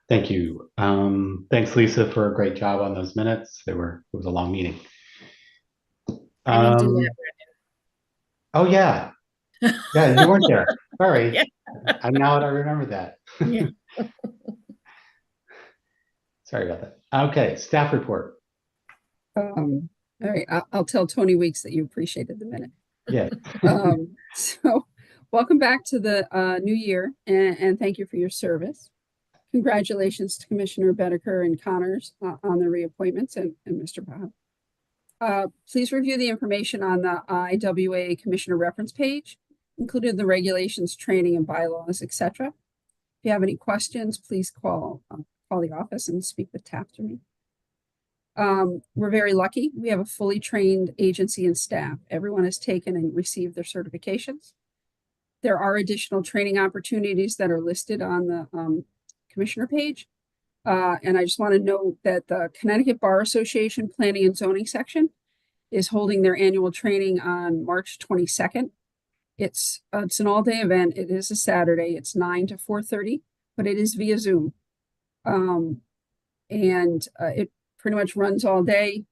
Thank you. Thanks, Lisa, for a great job on those minutes. It was a long meeting. I didn't do that, Oh yeah. Yeah, you weren't there. Sorry. Yeah. Now that I remember that. Yeah. Sorry about that. Okay, staff report. All right, I'll tell Tony Weeks that you appreciated the minute. Yeah. So welcome back to the new year, and thank you for your service. Congratulations to Commissioner Bedeker and Connors on their reappointments, and Mr. Bob. Please review the information on the IWA Commissioner reference page, including the regulations, training, and bylaws, etc. If you have any questions, please call the office and speak with Taft or me. We're very lucky. We have a fully trained agency and staff. Everyone has taken and received their certifications. There are additional training opportunities that are listed on the commissioner page. And I just want to note that the Connecticut Bar Association Planning and Zoning section is holding their annual training on March 22nd. It's an all-day event. It is a Saturday. It's 9 to 4:30, but it is via Zoom. It pretty much runs all day.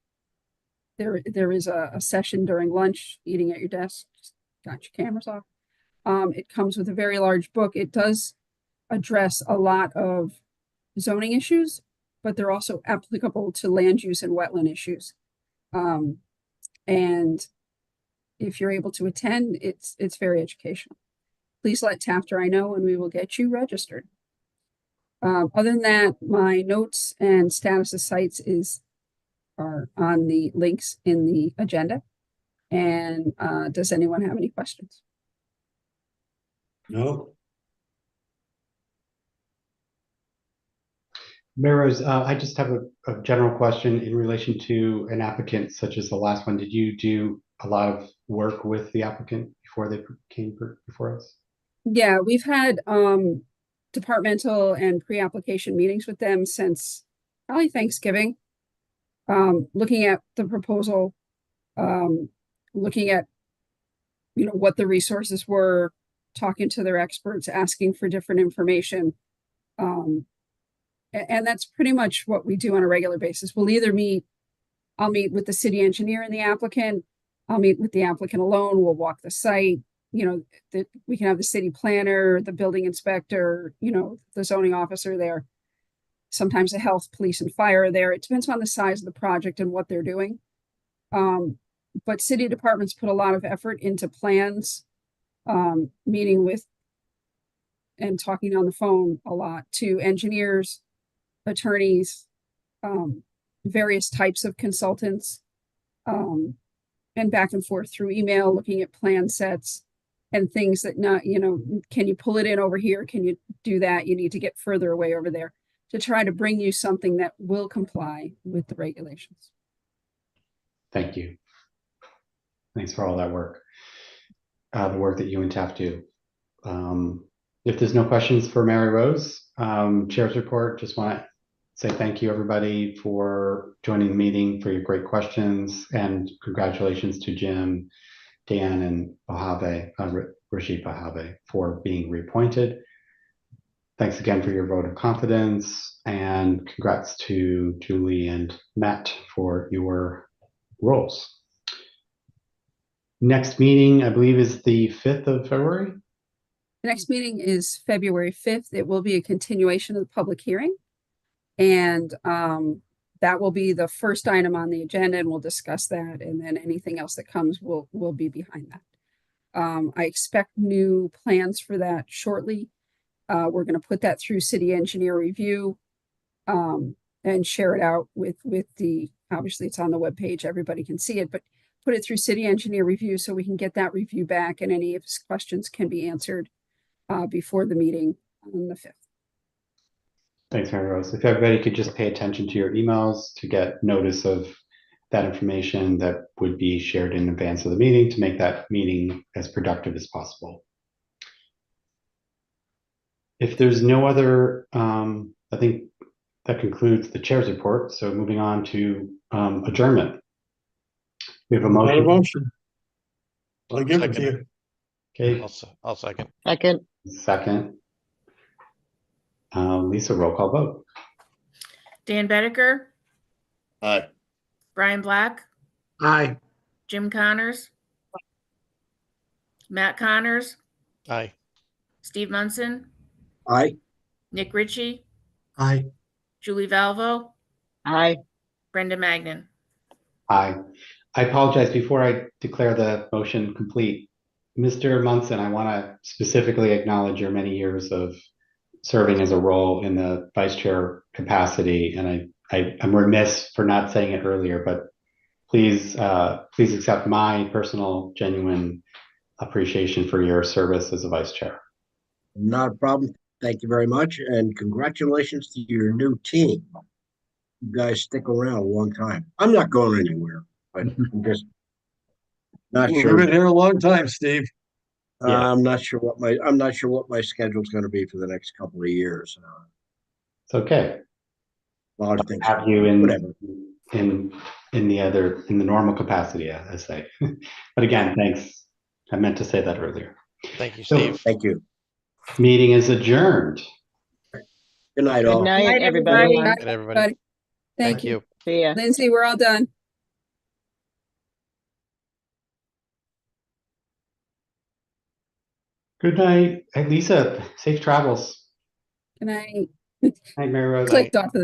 There is a session during lunch, eating at your desk. Just got your cameras off. It comes with a very large book. It does address a lot of zoning issues, but they're also applicable to land use and wetland issues. And if you're able to attend, it's very educational. Please let Taft or I know, and we will get you registered. Other than that, my notes and status of sites are on the links in the agenda. And does anyone have any questions? No. Rose, I just have a general question in relation to an applicant such as the last one. Did you do a lot of work with the applicant before they came before us? Yeah, we've had departmental and pre-application meetings with them since probably Thanksgiving. Looking at the proposal, looking at what the resources were, talking to their experts, asking for different information. And that's pretty much what we do on a regular basis. I'll meet with the city engineer and the applicant. I'll meet with the applicant alone. We'll walk the site. We can have the city planner, the building inspector, the zoning officer there. Sometimes the health, police, and fire are there. It depends on the size of the project and what they're doing. But city departments put a lot of effort into plans, meeting with and talking on the phone a lot to engineers, attorneys, various types of consultants, and back and forth through email, looking at plan sets and things that can you pull it in over here? Can you do that? You need to get further away over there, to try to bring you something that will comply with the regulations. Thank you. Thanks for all that work. The work that you and Taft do. If there's no questions for Mary Rose, Chair's report, just want to say thank you everybody for joining the meeting, for your great questions, and congratulations to Jim, Dan, and Rashid Bahave for being reappointed. Thanks again for your vote of confidence, and congrats to Julie and Matt for your roles. Next meeting, I believe, is the 5th of February. The next meeting is February 5th. It will be a continuation of the public hearing. And that will be the first item on the agenda, and we'll discuss that. And then anything else that comes will be behind that. I expect new plans for that shortly. We're going to put that through city engineer review and share it out with obviously it's on the webpage, everybody can see it, but put it through city engineer review so we can get that review back and any of his questions can be answered before the meeting on the 5th. Thanks, Mary Rose. If everybody could just pay attention to your emails to get notice of that information that would be shared in advance of the meeting to make that meeting as productive as possible. If there's no other, I think that concludes the chair's report. So moving on to adjournment. We have a motion. I'll give it to you. Okay. I'll second. Second. Lisa, roll call vote. Dan Bedeker, Aye. Brian Black, Aye. Jim Connors, Matt Connors, Aye. Steve Munson, Aye. Nick Ritchie, Aye. Julie Valvo, Aye. Brenda Magnan. Aye. I apologize before I declare the motion complete. Mr. Munson, I want to specifically acknowledge your many years of serving as a role in the vice chair capacity, and I'm remiss for not saying it earlier, but please accept my personal, genuine appreciation for your service as a vice chair. Not a problem. Thank you very much, and congratulations to your new team. You guys stick around a long time. I'm not going anywhere, but I'm just not We've sure. been here a long time, Steve. Yeah. I'm not sure what my schedule's going to be for the next couple of years. It's okay. A lot of things. Have you in Whatever. in the normal capacity, I say. But again, thanks. I meant to say that earlier. Thank you, So, Steve. Thank you. meeting is adjourned. Good night, Good all. night, Night, everybody. everybody. Good, everybody. Thank you. See ya. Lindsay, we're all done. Good night. Hey, Lisa, safe travels. Can I Night, Mary Rose. clicked off of the